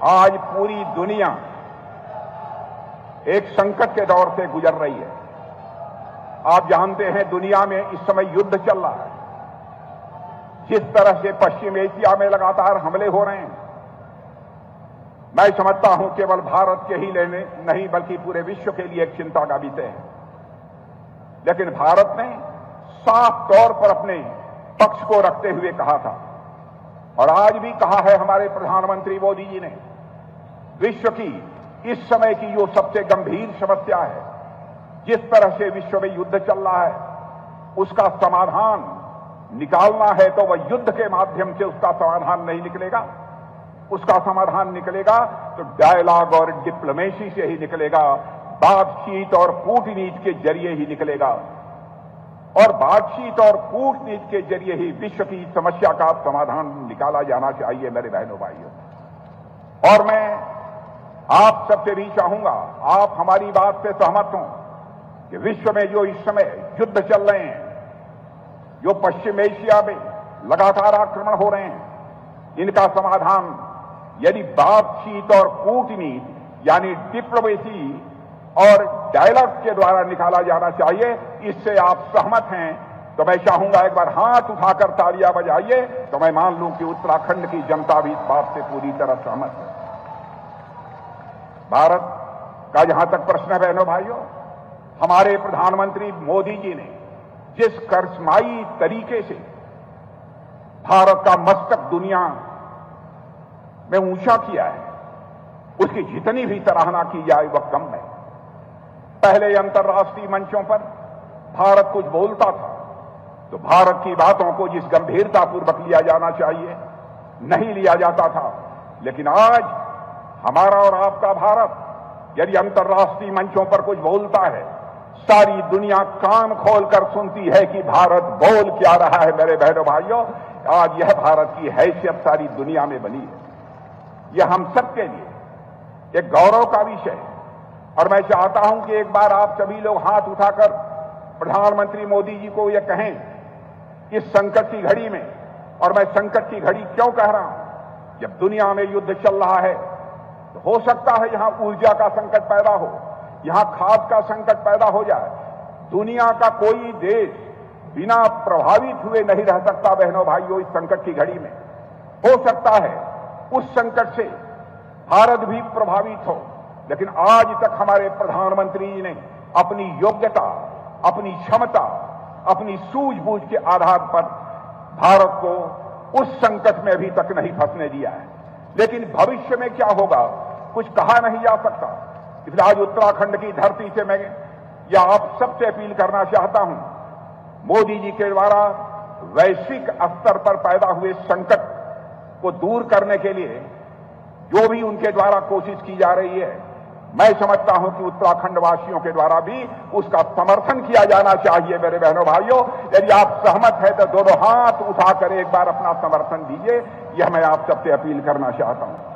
आज पूरी दुनिया एक संकट के दौर से गुजर रही है। आप जानते हैं दुनिया में इस समय युद्ध चल रहा है। जिस तरह से पश्चिम एशिया में लगातार हमले हो रहे हैं, मैं समझता हूं केवल भारत के ही लेने नहीं बल्कि पूरे विश्व के लिए एक चिंता का विषय है। लेकिन भारत ने साफ तौर पर अपने पक्ष को रखते हुए कहा था और आज भी कहा है हमारे प्रधानमंत्री मोदी जी ने, विश्व की इस समय की जो सबसे गंभीर समस्या है, जिस तरह से विश्व में युद्ध चल रहा है, उसका समाधान निकालना है तो वह युद्ध के माध्यम से उसका समाधान नहीं निकलेगा। उसका समाधान निकलेगा तो डायलॉग और डिप्लोमेसी से ही निकलेगा, बातचीत और कूटनीति के जरिए ही निकलेगा। और बातचीत और कूटनीति के जरिए ही विश्व की समस्या का समाधान निकाला जाना चाहिए मेरे बहनों भाइयों। और मैं आप सबसे भी चाहूंगा, आप हमारी बात से सहमत हों कि विश्व में जो इस समय युद्ध चल रहे हैं, जो पश्चिम एशिया में लगातार आक्रमण हो रहे हैं, इनका समाधान यदि बातचीत और कूटनीति यानी डिप्लोमेसी और डायलॉग के द्वारा निकाला जाना चाहिए, इससे आप सहमत हैं तो मैं चाहूंगा एक बार हाथ उठाकर तालियां बजाइए तो मैं मान लूं कि उत्तराखंड की जनता भी इस बात से पूरी तरह सहमत है। भारत का जहां तक प्रश्न है बहनों भाइयों, हमारे प्रधानमंत्री मोदी जी ने जिस करिश्माई तरीके से भारत का मस्तक दुनिया में ऊंचा किया है, उसकी जितनी भी सराहना की जाए वह कम है। पहले अंतर्राष्ट्रीय मंचों पर भारत कुछ बोलता था तो भारत की बातों को जिस गंभीरतापूर्वक लिया जाना चाहिए नहीं लिया जाता था, लेकिन आज हमारा और आपका भारत यदि अंतर्राष्ट्रीय मंचों पर कुछ बोलता है, सारी दुनिया कान खोलकर सुनती है कि भारत बोल क्या रहा है। मेरे बहनों भाइयों, आज यह भारत की हैसियत सारी दुनिया में बनी है। यह हम सबके लिए एक गौरव का विषय है और मैं चाहता हूं कि एक बार आप सभी लोग हाथ उठाकर प्रधानमंत्री मोदी जी को यह कहें इस संकट की घड़ी में, और मैं संकट की घड़ी क्यों कह रहा हूं, जब दुनिया में युद्ध चल रहा है तो हो सकता है यहां ऊर्जा का संकट पैदा हो, यहां खाद का संकट पैदा हो जाए। दुनिया का कोई देश बिना प्रभावित हुए नहीं रह सकता बहनों भाइयों इस संकट की घड़ी में। हो सकता है उस संकट से भारत भी प्रभावित हो, लेकिन आज तक हमारे प्रधानमंत्री जी ने अपनी योग्यता, अपनी क्षमता, अपनी सूझबूझ के आधार पर भारत को उस संकट में अभी तक नहीं फंसने दिया है। लेकिन भविष्य में क्या होगा कुछ कहा नहीं जा सकता। इसलिए आज उत्तराखंड की धरती से मैं या आप सबसे अपील करना चाहता हूं, मोदी जी के द्वारा वैश्विक स्तर पर पैदा हुए संकट को दूर करने के लिए जो भी उनके द्वारा कोशिश की जा रही है, मैं समझता हूं कि उत्तराखंड वासियों के द्वारा भी उसका समर्थन किया जाना चाहिए। मेरे बहनों भाइयों, यदि आप सहमत हैं तो दोनों हाथ उठाकर एक बार अपना समर्थन दीजिए, यह मैं आप सबसे अपील करना चाहता हूं।